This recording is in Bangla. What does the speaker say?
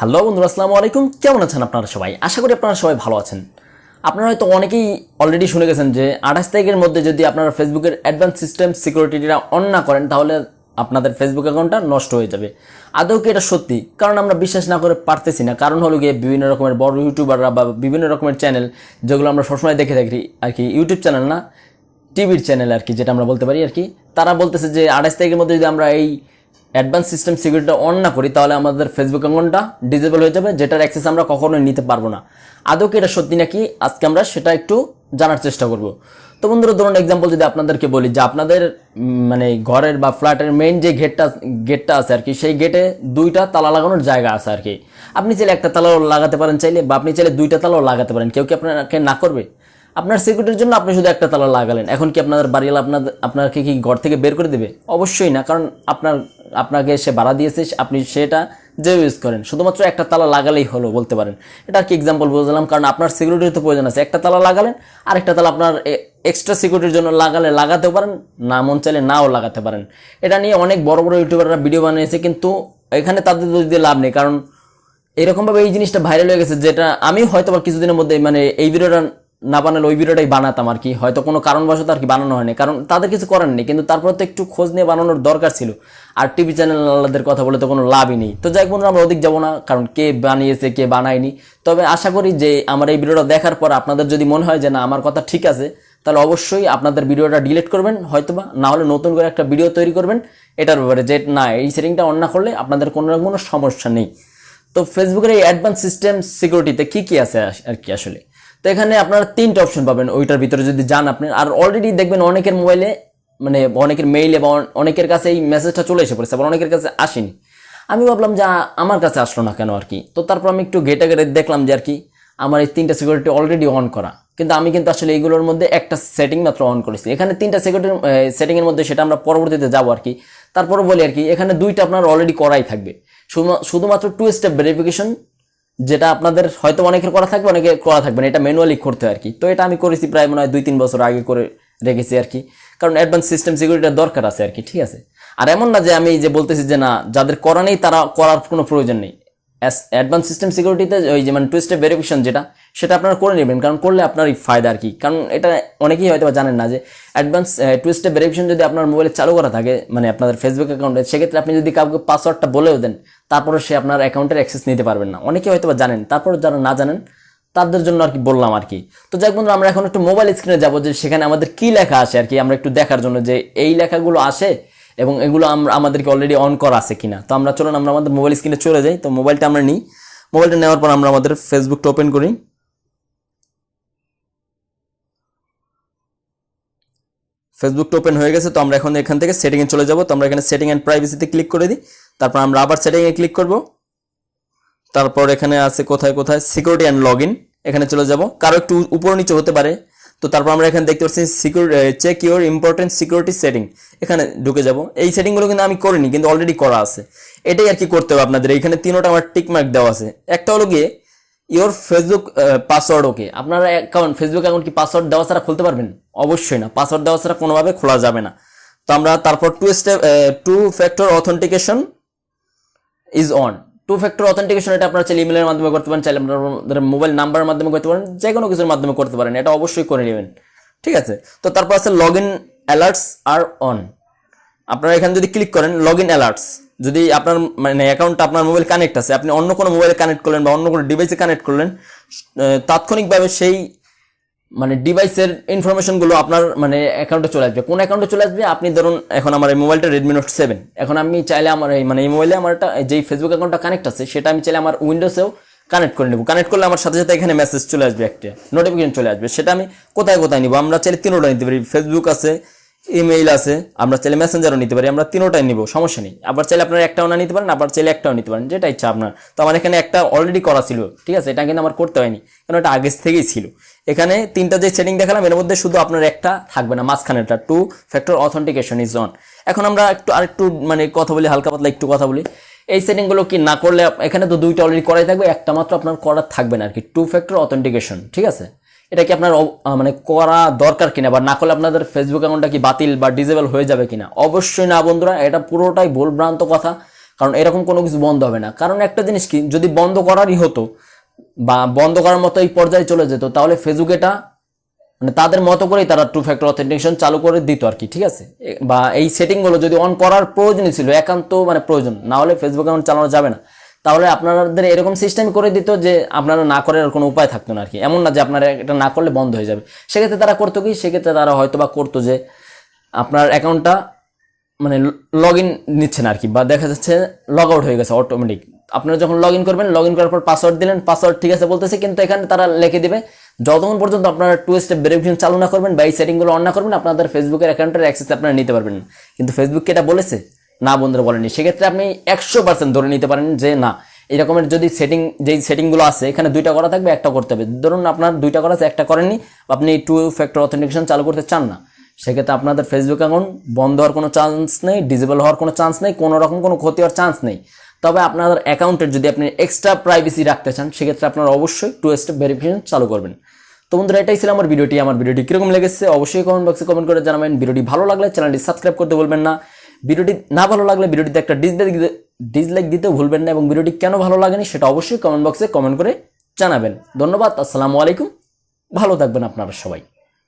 হ্যালো বন্ধুরা, আসসালামু আলাইকুম। কেমন আছেন আপনারা সবাই? আশা করি আপনারা সবাই ভালো আছেন। আপনারা হয়তো অনেকেই অলরেডি শুনে গেছেন যে 28 তারিখের মধ্যে যদি আপনারা ফেসবুকের অ্যাডভান্স সিস্টেম সিকিউরিটিটা অন না করেন তাহলে আপনাদের ফেসবুক অ্যাকাউন্টটা নষ্ট হয়ে যাবে। আদৌ কি এটা সত্যি? কারণ আমরা বিশ্বাস না করে পারতেছি না। কারণ হলো গিয়ে বিভিন্ন রকমের বড় ইউটিউবাররা বা বিভিন্ন রকমের চ্যানেল যেগুলো আমরা সবসময় দেখে থাকি আর কি, ইউটিউব চ্যানেল না, টিভির চ্যানেল আর কি, যেটা আমরা বলতে পারি আর কি, তারা বলতেছে যে 28 তারিখের মধ্যে যদি আমরা এই অ্যাডভান্স সিস্টেম সিকিউরিটিটা অন না করি তাহলে আমাদের ফেসবুক অ্যাকাউন্টটা ডিসেবল হয়ে যাবে, যেটার অ্যাক্সেস আমরা কখনোই নিতে পারবো না। আদৌ কি এটা সত্যি নাকি, আজকে আমরা সেটা একটু জানার চেষ্টা করব। তো বন্ধুরা, ধরুন এক্সাম্পল যদি আপনাদেরকে বলি যে আপনাদের মানে ঘরের বা ফ্ল্যাটের মেইন যে গেটটা আছে আর কি, সেই গেটে দুইটা তালা লাগানোর জায়গা আছে আর কি। আপনি চাইলে একটা তালাও লাগাতে পারেন চাইলে, বা আপনি চাইলে দুইটা তালাও লাগাতে পারেন। কেউ কি আপনাকে না করবে? আপনার সিকিউরিটির জন্য আপনি শুধু একটা তালা লাগালেন, এখন কি আপনাদের বাড়িওয়ালা আপনাকে কি ঘর থেকে বের করে দেবে? অবশ্যই না, কারণ আপনাকে সে ভাড়া দিয়েছে, আপনি সেটা যে ইউজ করেন, শুধুমাত্র একটা তালা লাগালেই হলো বলতে পারেন। এটা আর কি এক্সাম্পল বুঝলাম, কারণ আপনার সিকিউরিটির তো প্রয়োজন আছে। একটা তালা লাগালেন, আর একটা তালা আপনার এক্সট্রা সিকিউরিটির জন্য লাগাতেও পারেন, না মন চাইলে নাও লাগাতে পারেন। এটা নিয়ে অনেক বড় বড় ইউটিউবাররা ভিডিও বানিয়েছে, কিন্তু এখানে তাদের দোষ দিয়ে লাভ নেই, কারণ এরকমভাবে এই জিনিসটা ভাইরাল হয়ে গেছে, যেটা আমি হয়তো বা কিছুদিনের মধ্যে মানে এই ভিডিওটা না বানালে ওই ভিডিওটাই বানাতাম আর কি। হয়তো কোনো কারণবশত আর কি বানানো হয়নি, কারণ তাদের কিছু করার নেই, কিন্তু তারপর তো একটু খোঁজ নিয়ে বানানোর দরকার ছিল। আর টিভি চ্যানেলদের কথা বলে তো কোনো লাভই নেই। তো যাই বন্ধুরা, আমরা ওদিক যাবো না, কারণ কে বানিয়েছে কে বানায়নি। তবে আশা করি যে আমার এই ভিডিওটা দেখার পর আপনাদের যদি মনে হয় যে না আমার কথা ঠিক আছে, তাহলে অবশ্যই আপনাদের ভিডিওটা ডিলিট করবেন, হয়তোবা না হলে নতুন করে একটা ভিডিও তৈরি করবেন এটার ব্যাপারে, যে না এই সেটিংটা অন না করলে আপনাদের কোনো রকম কোনো সমস্যা নেই। তো ফেসবুকের এই অ্যাডভান্স সিস্টেম সিকিউরিটিতে কি কি আছে আর কি আসলে? তো এখানে আপনারা তিনটা অপশন পাবেন ওইটার ভিতরে যদি যান আপনি। আর অলরেডি দেখবেন অনেকের মোবাইলে মানে অনেকের মেইলে বা অনেকের কাছে এই মেসেজটা চলে এসে পড়েছে, আবার অনেকের কাছে আসেনি। আমি ভাবলাম যে আমার কাছে আসলো না কেন আর কি। তো তারপর আমি একটু ঘেটে দেখলাম যে আর কি আমার এই তিনটা সিকিউরিটি অলরেডি অন করা, কিন্তু আমি কিন্তু আসলে এইগুলোর মধ্যে একটা সেটিং মাত্র অন করেছি। এখানে তিনটা সিকিউরিটি সেটিংয়ের মধ্যে, সেটা আমরা পরবর্তীতে যাবো আর কি। তারপরে বলি আর কি, এখানে দুইটা আপনার অলরেডি করাই থাকবে, শুধুমাত্র 2 স্টেপ ভেরিফিকেশন, যেটা আপনাদের হয়তো অনেকের করা থাকবে অনেকের করা থাকবে না, এটা ম্যানুয়ালি করতে হয় আর কি। তো এটা আমি করেছি প্রায় মনে হয় 2-3 বছর আগে করে রেখেছি আর কি, কারণ অ্যাডভান্স সিস্টেম সিকিউরিটির দরকার আছে আর কি, ঠিক আছে। আর এমন না যে আমি যে বলতেছি যে না, যাদের করা নেই তারা করার কোনো প্রয়োজন নেই। অ্যাডভান্স সিস্টেম সিকিউরিটিতে ওই যে মানে 2 স্টেপ ভেরিফিকেশন যেটা, সেটা আপনারা করে নেবেন, কারণ করলে আপনারই ফায়দা আর কি। কারণ এটা অনেকেই হয়তো জানেন না যে অ্যাডভান্স 2 স্টেপ ভেরিফিকেশন যদি আপনার মোবাইলে চালু করা থাকে, মানে আপনাদের ফেসবুক অ্যাকাউন্টে, সেক্ষেত্রে আপনি যদি কাউকে পাসওয়ার্ডটা বলেও দেন, তারপরে সে আপনার অ্যাকাউন্টের অ্যাক্সেস নিতে পারবেন না। অনেকেই হয়তো জানেন, তারপর যারা না জানেন তাদের জন্য আর কি বললাম আর কি। তো যাই বন্ধুরা, আমরা এখন একটু মোবাইল স্ক্রিনে যাবো, যে সেখানে আমাদের কি লেখা আসে আর কি, আমরা একটু দেখার জন্য যে এই লেখাগুলো আসে এবং এগুলো আমাদেরকে অলরেডি অন করা আছে কিনা। তো আমরা চলুন আমরা আমাদের মোবাইল স্ক্রিনে চলে যাই। তো মোবাইলটা আমরা নিই, মোবাইলটা নেওয়ার পর আমরা আমাদের ফেসবুকটা ওপেন করি। ফেসবুকটা ওপেন হয়ে গেছে। তো আমরা এখন এখান থেকে সেটিংয়ে চলে যাব। তো আমরা এখানে সেটিং অ্যান্ড প্রাইভেসিতে ক্লিক করে দিই। তারপর আমরা আবার সেটিংয়ে ক্লিক করব। তারপর এখানে আছে কোথায় কোথায় সিকিউরিটি অ্যান্ড লগ ইন, এখানে চলে যাব। কারো একটু উপর নিচে হতে পারে। তো তারপর আমরা এখানে দেখতে পাচ্ছি check your important security setting, এখানে ঢুকে যাব। এই সেটিংগুলো কিন্তু আমি করিনি, কিন্তু অলরেডি করা আছে। এটাই আর কি করতে হবে আপনাদের। এইখানে তিনটা আমার টিক মার্ক দেওয়া আছে। একটা হলো গিয়ে ইওর ফেসবুক পাসওয়ার্ড ওকে। আপনারা ফেসবুক অ্যাকাউন্ট কি পাসওয়ার্ড দেওয়া ছাড়া খুলতে পারবেন? অবশ্যই না, পাসওয়ার্ড দেওয়া ছাড়া কোনোভাবে খোলা যাবে না। তো আমরা তারপর 2 factor authentication is on. 2 factor authentication, এটা আপনারা চাইলে ইমেলের মাধ্যমে করতে পারেন, চাইলে আপনাদের মোবাইল নাম্বারের মাধ্যমে করতে পারেন, যে কোনো কিছুর মাধ্যমে করতে পারেন। এটা অবশ্যই করে নেবেন, ঠিক আছে। তো তারপর আছে log in alerts are on. আপনারা এখানে যদি ক্লিক করেন লগ ইন অ্যালার্টস, যদি আপনার মানে অ্যাকাউন্টটা আপনার মোবাইল কানেক্ট আছে, আপনি অন্য কোনো মোবাইলে কানেক্ট করলেন বা অন্য কোনো ডিভাইসে কানেক্ট করলেন, তাৎক্ষণিকভাবে সেই মানে ডিভাইসের ইনফরমেশনগুলো আপনার মানে অ্যাকাউন্টে চলে আসবে। কোন অ্যাকাউন্টে চলে আসবে? আপনি ধরুন এখন আমার এই মোবাইলটা রেডমি নোট 7, এখন আমি চাইলে আমার এই মানে এই মোবাইলে আমার যেই ফেসবুক অ্যাকাউন্টটা কানেক্ট আছে সেটা আমি চাইলে আমার উইন্ডোজেও কানেক্ট করে নেব। কানেক্ট করলে আমার সাথে সাথে এখানে মেসেজ চলে আসবে, একটা নোটিফিকেশন চলে আসবে। সেটা আমি কোথায় কোথায় নিব? আমরা চাইলে তিনোটা নিতে পারি, ফেসবুক আছে, ইমেইল আছে, আমরা চাইলে মেসেঞ্জারও নিতে পারি, আমরা তিনোটাই নিব, সমস্যা নেই। আবার চাইলে আপনারা একটাও না নিতে পারেন, আবার চাইলে একটাও নিতে পারেন, যেটা ইচ্ছা আপনার। তো আমার এখানে একটা অলরেডি করা ছিল, ঠিক আছে, এটা কিন্তু আমার করতে হয়নি, কারণ এটা আগে থেকেই ছিল। এখানে তিনটা যে সেটিং দেখালাম এর মধ্যে শুধু আপনার একটা থাকবে না, মাঝখানেরটা 2 ফ্যাক্টর অথেন্টিকেশন ইজ অন। এখন আমরা আরেকটু মানে কথা বলি, হালকা পাতলা একটু কথা বলি। এই সেটিংগুলো কি না করলে, এখানে তো দুইটা অলরেডি করাই থাকবে, একটা মাত্র আপনার করার থাকবে না আর কি, 2 ফ্যাক্টর অথেন্টিকেশন, ঠিক আছে। এটা কি আপনার মানে করা দরকার কিনা, বা না করলে আপনাদের ফেসবুক অ্যাকাউন্টটা কি বাতিল বা ডিসেবল হয়ে যাবে কিনা? অবশ্যই না বন্ধুরা, এটা পুরোটাই ভুলভ্রান্ত কথা। কারণ এরকম কোনো কিছু বন্ধ হবে না। কারণ একটা জিনিস কি, যদি বন্ধ করারই হতো বা বন্ধ করার মতো এই পর্যায়ে চলে যেত, তাহলে ফেসবুক এটা মানে তাদের মতো করেই তারা টু ফ্যাক্টর অথেন্টিকেশন চালু করে দিত আর কি, ঠিক আছে। বা এই সেটিংগুলো যদি অন করার প্রয়োজনই ছিল, একান্ত মানে প্রয়োজন, না হলে ফেসবুক অ্যাকাউন্ট চালানো যাবে না। তাহলে আপনাদের এরকম সিস্টেম করে দিত যে আপনারা না করার কোনো উপায় থাকতো না আর কি। এমন না যে আপনারা এটা না করলে বন্ধ হয়ে যাবে। সেক্ষেত্রে তারা করতো কি, সেক্ষেত্রে তারা হয়তো বা করতো যে আপনার অ্যাকাউন্টটা মানে লগ ইন নিচ্ছে না আর কি, বা দেখা যাচ্ছে লগ আউট হয়ে গেছে অটোমেটিক। আপনারা যখন লগ ইন করবেন, লগ ইন করার পর পাসওয়ার্ড দিলেন, পাসওয়ার্ড ঠিক আছে বলতেছে, কিন্তু এখানে তারা লিখে দিবে যতক্ষণ পর্যন্ত আপনারা 2 স্টেপ ভেরিফিকেশন চালু না করবেন বা এই সেটিংগুলো অন না করবেন, আপনাদের ফেসবুকের অ্যাকাউন্টের অ্যাক্সেস আপনারা নিতে পারবেন না। কিন্তু ফেসবুক কি এটা বলেছে? না বন্ধুরা, বলেনি। সেক্ষেত্রে আপনি 100% ধরে নিতে পারেন যে না, এরকমের যদি যেই সেটিংগুলো আছে এখানে 2টা করা থাকবে, একটা করতে হবে। ধরুন আপনার 2টা করা আছে, একটা করেননি, আপনি 2 ফ্যাক্টর অথেন্টিকেশন চালু করতে চান না, সেক্ষেত্রে আপনাদের ফেসবুক অ্যাকাউন্ট বন্ধ হওয়ার কোনো চান্স নেই, ডিসেবল হওয়ার কোনো চান্স নেই, কোনো রকম কোনো ক্ষতি হওয়ার চান্স নেই। তবে আপনাদের অ্যাকাউন্টের যদি আপনি এক্সট্রা প্রাইভেসি রাখতে চান, সেক্ষেত্রে আপনারা অবশ্যই 2 স্টেপ ভেরিফিকেশন চালু করবেন। তো বন্ধুরা, এটাই ছিল আমার ভিডিওটি। আমার ভিডিওটি কিরকম লেগেছে অবশ্যই কমেন্ট বক্সে কমেন্ট করে জানাবেন। ভিডিওটি ভালো লাগলে চ্যানেলটি সাবস্ক্রাইব করতে ভুলবেন না। ভিডিওটি না ভালো লাগলে ভিডিওটিতে একটা ডিসলাইক দিতেও ভুলবেন না, এবং ভিডিওটি কেন ভালো লাগেনি সেটা অবশ্যই কমেন্ট বক্সে কমেন্ট করে জানাবেন। ধন্যবাদ। আসসালামু আলাইকুম। ভালো থাকবেন আপনারা সবাই।